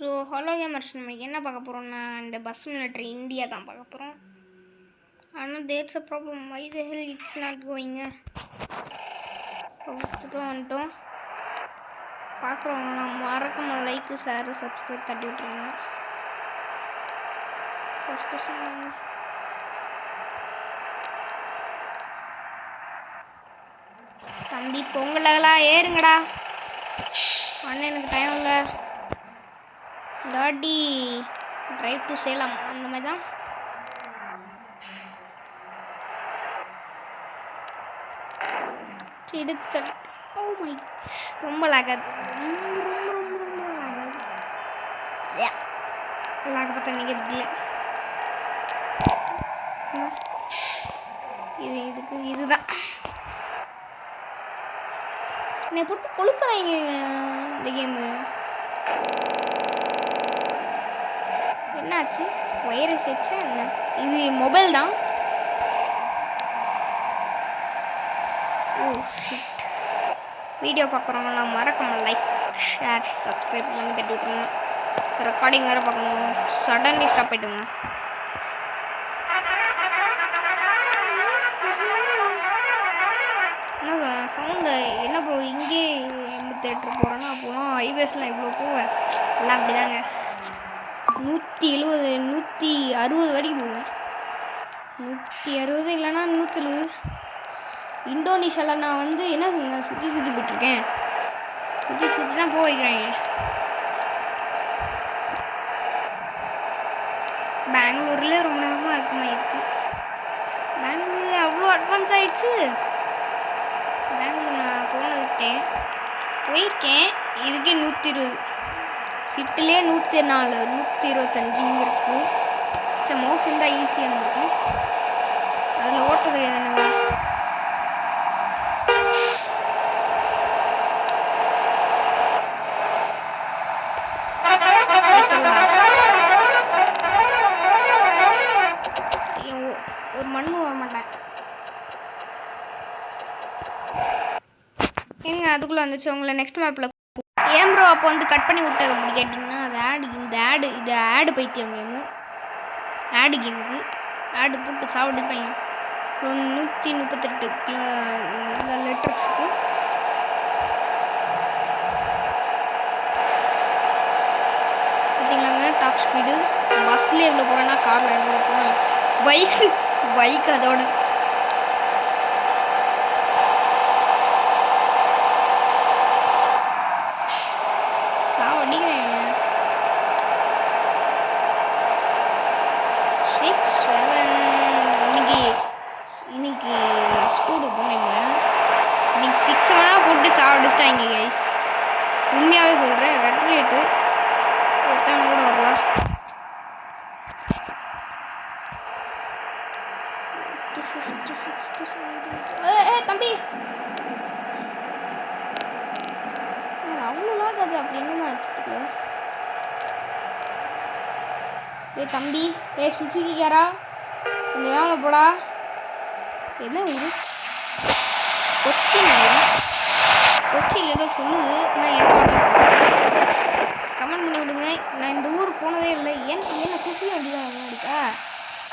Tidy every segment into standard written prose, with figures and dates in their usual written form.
So hello gamers, நம்ம என்ன பார்க்க போகிறோம்னா இந்த பஸ் மிலிட்ரி இந்தியா தான் பார்க்க போகிறோம். ஆனால் that's a problem. Why the hell it's not going. வந்துட்டோம். பார்க்குறவங்களாம் மறக்காம லைக்கு ஷேரு சப்ஸ்கிரைப் தட்டி விட்ருங்க. ஃபஸ்ட் பர்சன் தாங்க. தம்பி பொங்கலா ஏறுங்கடா. அண்ணன் எனக்கு டைம் இல்லை. தாட்டி ட்ரைவ் டு சேலம் அந்த மாதிரி தான். எடுத்து தள்ளி. ஓ மை, ரொம்ப லாகாது. ரொம்ப லாகாது. லாக பார்த்தா நீங்கள் எப்படி இதுக்கு இதுதான் என்னை போட்டு கொழுப்புறாங்க இந்த கேமு. என்னாச்சு? வைரஸ் ஆச்சா என்ன? இது மொபைல் தான். Oh shit. வீடியோ பார்க்குறவங்களாம் மறக்காம லைக் ஷேர் சப்ஸ்கிரைப் எல்லாமே தட்டி விட்டுருங்க. ரெக்கார்டிங் வேறு பார்க்கணும். சடன்லி ஸ்டாப் ஆகிட்டுங்க. என்ன சவுண்டு என்ன ப்ரோ? இங்கே 88 போகிறேன்னா அப்போலாம் ஹைவேஸ்லாம் இவ்வளோ போவேன். எல்லாம் அப்படி தாங்க. 170 160 வரைக்கும் போவேன். 160 இல்லைன்னா 170. இந்தோனேஷியாவில் நான் வந்து என்ன சுற்றி போயிட்டுருக்கேன். சுற்றி தான் போக வைக்கிறாங்க. பெங்களூரில் ரொம்ப நேரமாக இருக்குமா இருக்குது. பெங்களூரில் அவ்வளோ அட்வான்ஸ் ஆகிடுச்சு. பெங்களூர் நான் போயிருக்கேன். இதுக்கே 120. சிட்டிலே 104 125 இங்கே இருக்குது. சரி, மவுஸ் இருந்தால் ஈஸியாக இருந்திருக்கும். அதில் ஓட்ட தெரியாது எனக்கு. ஒரு மண்ணு வர மாட்டேன் ஏங்க. அதுக்குள்ளே வந்துச்சு. உங்களை நெக்ஸ்ட் மேப்பில் ஏன் ப்ரோ அப்போ வந்து கட் பண்ணி விட்டேன் அப்படி கேட்டிங்கன்னா, அது இது ஆடு பைத்தியம் கேமு. ஆடு கேமுக்கு ஆடு போட்டு சாப்பிட்டு பையன் 138 லிட்டர்ஸுக்கு. பார்த்தீங்களாங்க டாப் ஸ்பீடு. பஸ்ஸில் எவ்வளோ போகிறேன்னா காரில் எவ்வளோ போகிறேன். பைக் அதோட சாவடிக்கிறேன். 6 7 இன்னைக்கு ஸ்கூலுக்கு போனீங்க. இன்னைக்கு 6 7 போட்டு சாவடிச்சிட்டாங்க கைஸ். உண்மையாகவே சொல்கிறேன். ரெட் லைட்டு ஒருத்தவங்க கூட வரலாம். தம்பி அவ்வளோ லாகாது. அப்படி என்னங்க ஆச்சுக்கு? தம்பி சுசுகிக்காரா கொஞ்சம் வேலை போடா. என்ன ஊரு? கொச்சியில் ஏதோ சொல்லுது. நான் என்ன கமெண்ட் பண்ணி விடுங்க. நான் இந்த ஊர் போனதே இல்லை. என்ன சுசுகி அப்படிதான் இருக்கா?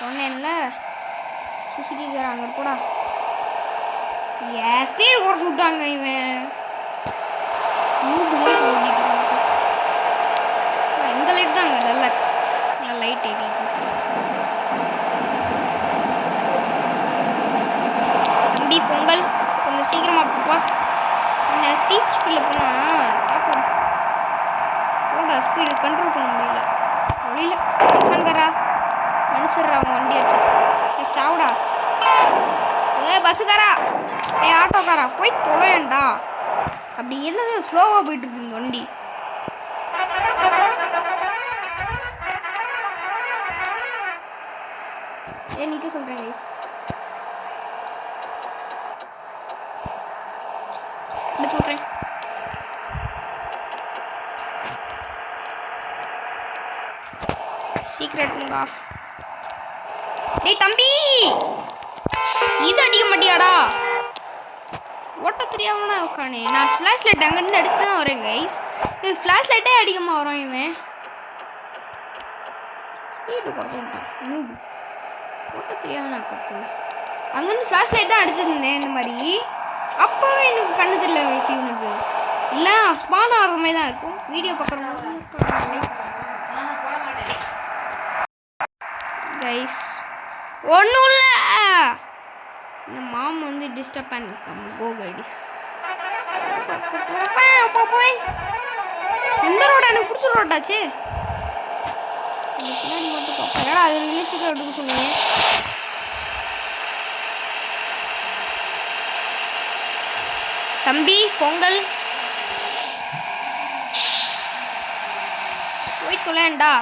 சொன்னேன்ல சுசுகிக்காரா அங்கே போடா. ஸ்பீடு கூட சுட்டாங்க. இவன் ஓடிட்டு இந்த லைட் தாங்க நல்லா லைட் ஏறிட்டு. தம்பி பொங்கல் கொஞ்சம் சீக்கிரமாக போப்பா. என்ன டீச் ஸ்பீடில் போனால் போடா. ஸ்பீடு கண்ட்ரோல் பண்ண முடியல. மனுஷன்காரா மனுஷர்ரா அவன் வண்டி அடிச்சுட்டு சாவுடா. பஸ்ஸுக்காரா ஆட்டோக்காரா போய் தொலையண்டா. அப்படி என்னது ஸ்லோவாக போயிட்டு இருக்கு இந்த வண்டி. நிற்க சொல்கிறேன் கைஸ். எடுத்து விட்றேன். Secret mode off. டேய் தம்பி, இது அடிக்க மாட்டியாடா? ஓட்ட தெரியாமனா உட்கானே. நான் ஃப்ளாஷ் லைட் அங்கேருந்து அடிச்சுட்டு தான் வரேன் கைஸ். இது ஃப்ளாஷ் லைட்டே அடிக்கமாக வரோம் இவன். வீடு கொடுத்து விட்டான் நூடு போட்ட தெரியாத நான் கப்பல் அங்கேருந்து ஃப்ளாஷ் லைட் தான் அடிச்சிருந்தேன் இந்த மாதிரி. அப்போவே எனக்கு கண்ணு தெரியல வயசு இவனுக்கு இல்லை ஸ்பான் ஆடுற மாதிரி தான் இருக்கும். வீடியோ பார்க்குறோம் கைஸ். ஒன்றும் இல்லை, இந்த மாம் வந்து டிஸ்டர்ப் பண்ணிருக்காங்க. கோ கைடிஸ் போய் இந்த ரோடு எனக்கு பிடிச்ச ரோட்டாச்சு. பின்னாடி மட்டும் பார்ப்பேன். அது ரியலிஸ்டிக்காக எடுக்க சொன்னீங்க. தம்பி பொங்கல் போய் தொலைண்டா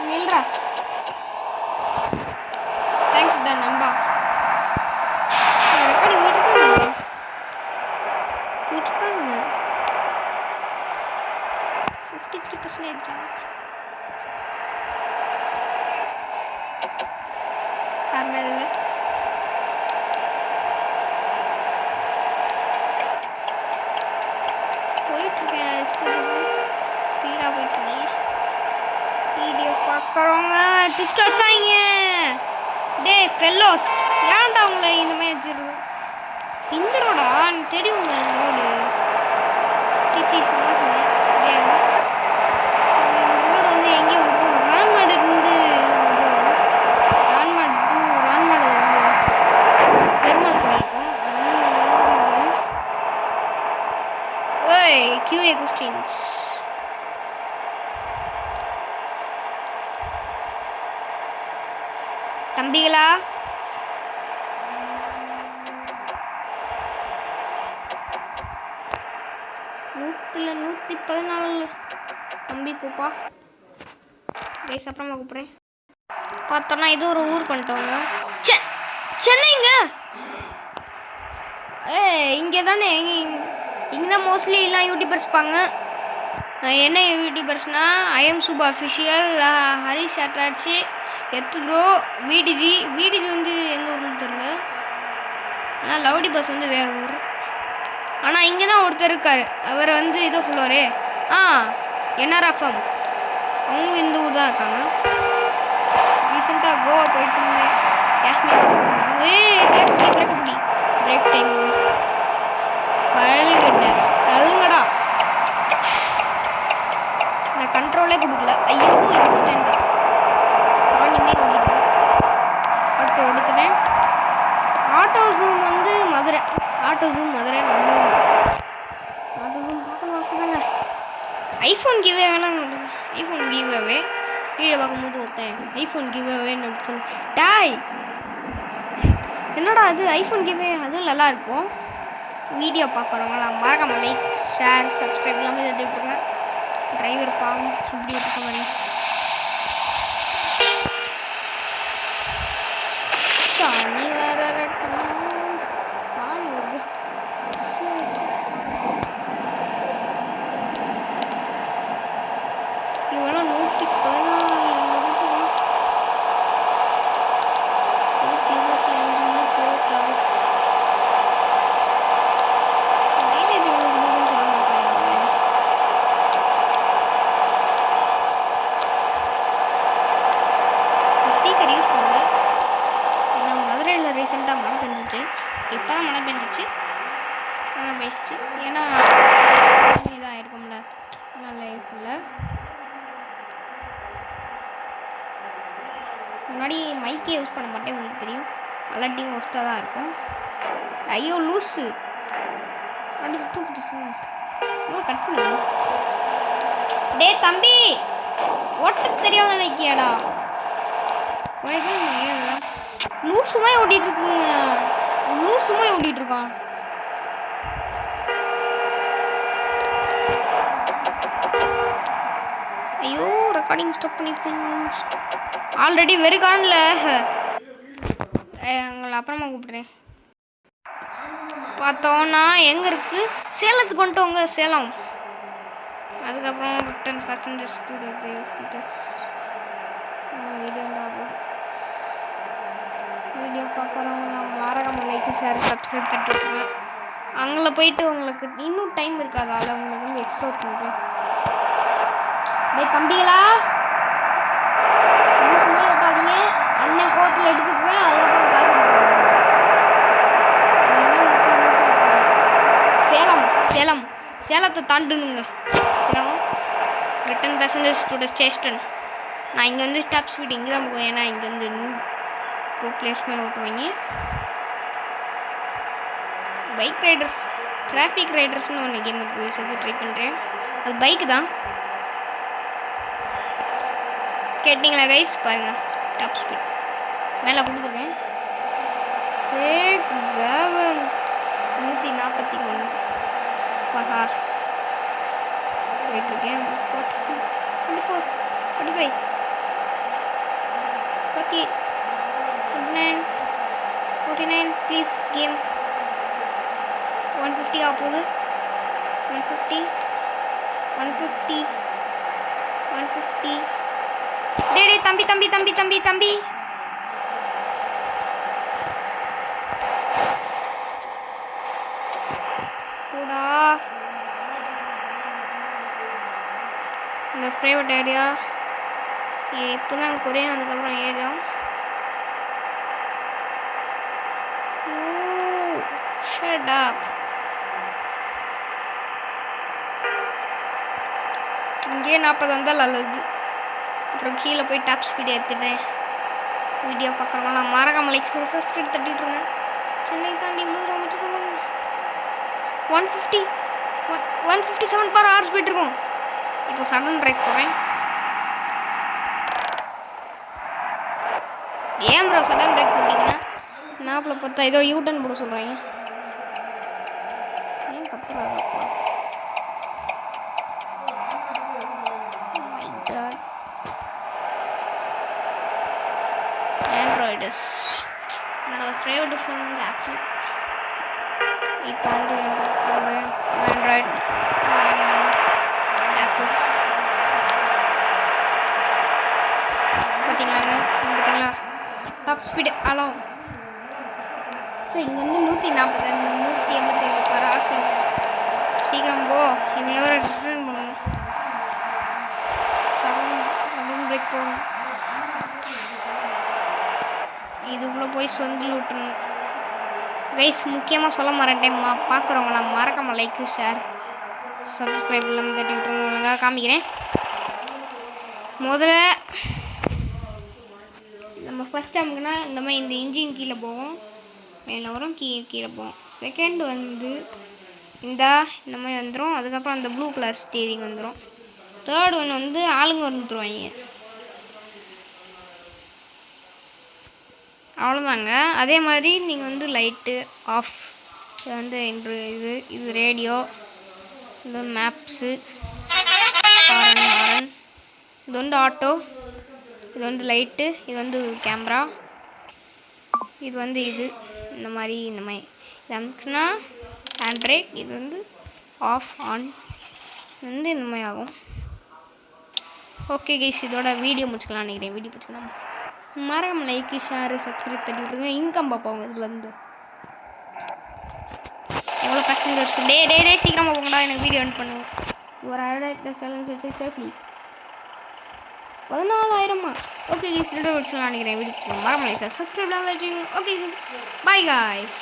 நில்றா. தேங்க்ஸ் டா நண்பா. ரெக்கார்டிங் விட்டுக்காங்க 53%. கார்மெல்ல போயிட்டுருக்கேன். இஷ்டத்துக்கு ஸ்பீடாக போயிட்டுருக்கேன். வீடியோ பார்க்குறவங்க டிஸ்ட் வச்சாங்க. டே ஃபெல்லோஸ் ஏன்டா உங்களை இந்த மாதிரி வச்சிருக்கோம். இந்த ரோடா தெரியுங்க இந்த ரோடு. சிச்சி சும்மா சொன்னேன் தெரியாது. இந்த ரோடு வந்து எங்கேயும் விட்டுருவோம். ரான்மாடு இருந்து ரான்மாடு வந்து பெருமாள் கோயிலுக்கும் ஓய் QA கொஸ்டின்ஸ். தம்பிகளா நூற்றில் 114 தம்பி போப்பா கைஸ். அப்புறமா கூப்பிட்றேன். பார்த்தோன்னா இது ஒரு ஊர் பண்ணிட்டோங்க. சென்னைங்க. இங்கே தானே இங்கே தான் மோஸ்ட்லி எல்லாம் யூடியூபர்ஸ் இருப்பாங்க. என்ன யூடியூபர்ஸ்னா ஐஎம் சுபா அஃபிஷியல், ஹரிஷ் அட்டாச்சி, எத்ரோ, விடிஜி வந்து எந்த ஊர்னு தெரியல. ஆனால் லவுடி பஸ் வந்து வேறு ஊர். ஆனால் இங்கே தான் ஒருத்தர் இருக்கார். அவர் வந்து இதோ சொல்லுவார். NRFM அவங்க இந்த ஊர் தான் இருக்காங்க. ரீசெண்டாக கோவா போயிட்டு இருந்தேன். காஷ்மீர் பிரேக்கப்படி பிரேக் டைம் பயலுங்கிட்ட தள்ளுங்கடா. நான் கண்ட்ரோலே கொடுக்கல. ஐயோ இன்ஸ்டண்ட்டாக சாணியுமே ஓடிட்டு ஆட்டோ எடுத்துட்டேன். ஆட்டோ ஜூம் வந்து மதுரை. ஆட்டோ ஜூம் பார்க்கணும் ஆசைதாங்க. ஐஃபோன் கிவ்வே வேணாம். ஐஃபோன் கிவ்வே வீடியோ பார்க்கும்போது ஒருத்தன் ஐஃபோன் கிவ்வேன்னு அப்படி சொல்லி டாய் என்னடா அது ஐஃபோன் கிவ்வே அதுவும் நல்லாயிருக்கும். வீடியோ பார்க்குறவங்களா மறக்காம லைக் ஷேர் சப்ஸ்கிரைப் எல்லாமே இதை விட்டுருங்க. டிரைவர் பாவம் இப்படி இருக்க மாதிரி சாணி வேற சாணி வருது. இவெல்லாம் 114 125 126 மைலேஜ் எவ்வளோ கொடுக்குதுன்னு சொல்ல மாட்டாங்க. ஸ்பீக்கர் யூஸ் பண்ணல. ஏன்னா மதுரையில் ரீசெண்டாக மழை பெஞ்சிச்சு. இப்போ தான் மழை பெஞ்சிச்சு. ஏன்னா இதாக இருக்கும்ல நல்லா இருக்கும்ல. முன்னாடி மைக்கே யூஸ் பண்ண மாட்டேன் உங்களுக்கு தெரியும். அலட்டிங் ஒஸ்ட்டாக தான் இருக்கும். ஐயோ லூஸு அடுத்து தூக்கிட்டுச்சுங்க. இன்னும் கட் பண்ணணும். டே தம்பி ஓட்ட தெரியாத நினைக்கியாடா. லூசுமாய் ஓட்டிகிட்டு இருக்குங்க. லூசுமாய் ஓட்டிகிட்டு இருக்கான். ஐயோ ரெக்கார்டிங் ஸ்டாப் பண்ணிப்பேன். ஆல்ரெடி வெறுக்கான்ல. உங்களை அப்புறமா கூப்பிட்றேன். பார்த்தோன்னா எங்கே இருக்குது சேலத்துக்கு வந்துட்டோங்க. சேலம். அதுக்கப்புறம் return passengers to the seats. Video பார்க்குறவங்க மறக்காம லைக் ஷேர் சப்ஸ்கிரைப் பண்ணிட்டுருக்கேன். அங்கே போயிட்டு உங்களுக்கு இன்னும் டைம் இருக்காது. அதில் உங்களுக்கு வந்து எக்ஸ்ப்ளோர் பண்ணுறேன். டேய் தம்பிகளா, இன்னும் சும்மா விட்டாதீங்க. அண்ணன் கோவத்தில் எடுத்துக்கிறேன், அதுக்கப்புறம் காசு வாங்கிட்டு சேலம் சேலம் சேலத்தை தாண்டணுங்க. Salem return passengers to the station. நான் இங்கே வந்து டாப் ஸ்பீட் இங்கே தான் போவேன், ஏன்னா இங்கே வந்து ப்ரோ பிளேஸ்மே ஓட்டுவாங்க. பைக் ரைடர்ஸ், டிராஃபிக் ரைடர்ஸ்னு ஒன்று கேம் இருக்குது, சேர்த்து ட்ரை பண்ணுறேன். அது பைக்கு தான். கேட்டிங்களா கைஸ்? பாருங்கள் டாப் ஸ்பீட் மேலே கொடுத்துருக்கேன். 6 7 141 per hours போயிட்டுருக்கேன். 42 24 45 48 49 49 ப்ளீஸ் கேம். 150 ஆகுது. 150 150 150. டே தம்பி தம்பி தம்பி தம்பி தம்பி கூடா. இந்த ஃபேவரட் ஏரியா இப்போ தான் குறையும், அதுக்கப்புறம் ஏரியா. Shut up. இங்கே 40 வந்தால் நல்லது. அப்புறம் கீழே போய் டாப் ஸ்பீட் ஏற்றிட்டேன். வீடியோ பார்க்குறவங்களாம் மறக்காம லைக் சப்ஸ்கிரைப் தட்டிட்டுருங்க. சென்னை தாண்டி இவ்வளோ தூரம் வந்துட்டு 157 per hours போயிட்டுருக்கோம். இப்போ சடன் பிரேக் போகிறேன். ஏன் ப்ரோ சடன் பிரேக் போட்டிங்கன்னா மேப்பில் பார்த்தா ஏதோ யூட்டன் போட சொல்கிறாங்க. ஏன் கத்துறாங்கப்பா? ஆண்ட்ராய்டஸ் என்னோட ஃபேவரட் ஃபோன் வந்து ஆப்பிள். இப்போ வந்து ஆண்ட்ராய்டு ஆப்பிள் பார்த்தீங்களாங்க? பார்த்தீங்களா டாப் ஸ்பீடு அலோ. சரி இங்கே வந்து 140 187 per hours. சீக்கிரம் போ, இவ்வளோ ரிட்டர்ன் பண்ணணும். சடன் பிரேக் போகணும். இதுக்குள்ளே போய் சொந்தில் விட்டுருணும். கைஸ் முக்கியமாக சொல்ல மறட்டேம்மா, பார்க்குறவங்களாம் மறக்காம லைக்கு ஷேர் சப்ஸ்கிரைப் இல்லாமல் தட்டி விட்டுருங்க. ஒழுங்காக காமிக்கிறேன். முதல்ல நம்ம ஃபஸ்ட் டைமுக்குன்னா இந்த மாதிரி இந்த இன்ஜின் கீழே போகும், மேலே வரும், கீழே போகும். செகண்ட் வந்து இந்த மாதிரி வந்துடும். அதுக்கப்புறம் அந்த ப்ளூ கலர் ஸ்டீரிங் வந்துடும். தேர்ட் ஒன் வந்து ஆளுங்க வந்துடுவாங்க. அவ்வளோதாங்க. அதே மாதிரி நீங்கள் வந்து லைட்டு ஆஃப், இது வந்து இது ரேடியோ, இது மேப்ஸு, ஹாரன், இது வந்து ஆட்டோ, இது வந்து லைட்டு, இது வந்து கேமரா, இது வந்து இது இந்த மாதிரி இது அமுக்குனா ஹேண்ட் பிரேக், இது வந்து ஆஃப் ஆன், இது வந்து இந்த மாதிரி ஆகும். ஓகே கைஸ், இதோட வீடியோ முடிச்சுக்கலாம் நினைக்கிறேன். வீடியோ பிடிச்சிக்கலாம் மறக்காம லைக்கு ஷேரு சப்ஸ்கிரைப் தட்டி விட்ருங்க. இன்கம் பார்ப்போம் இதுலேருந்து எவ்வளோ பேசஞ்சர்ஸ். டே சீக்கிரமாக போங்கடா, எனக்கு வீடியோ எண்ட் பண்ணுவோம். ஒரு 1000 சேஃப்லி 14,000. ஓகே கைஸ், வீடியோ முடிச்சுக்கலாம் நினைக்கிறேன். வீடியோ மறக்காம like subscribe. Okay bye guys.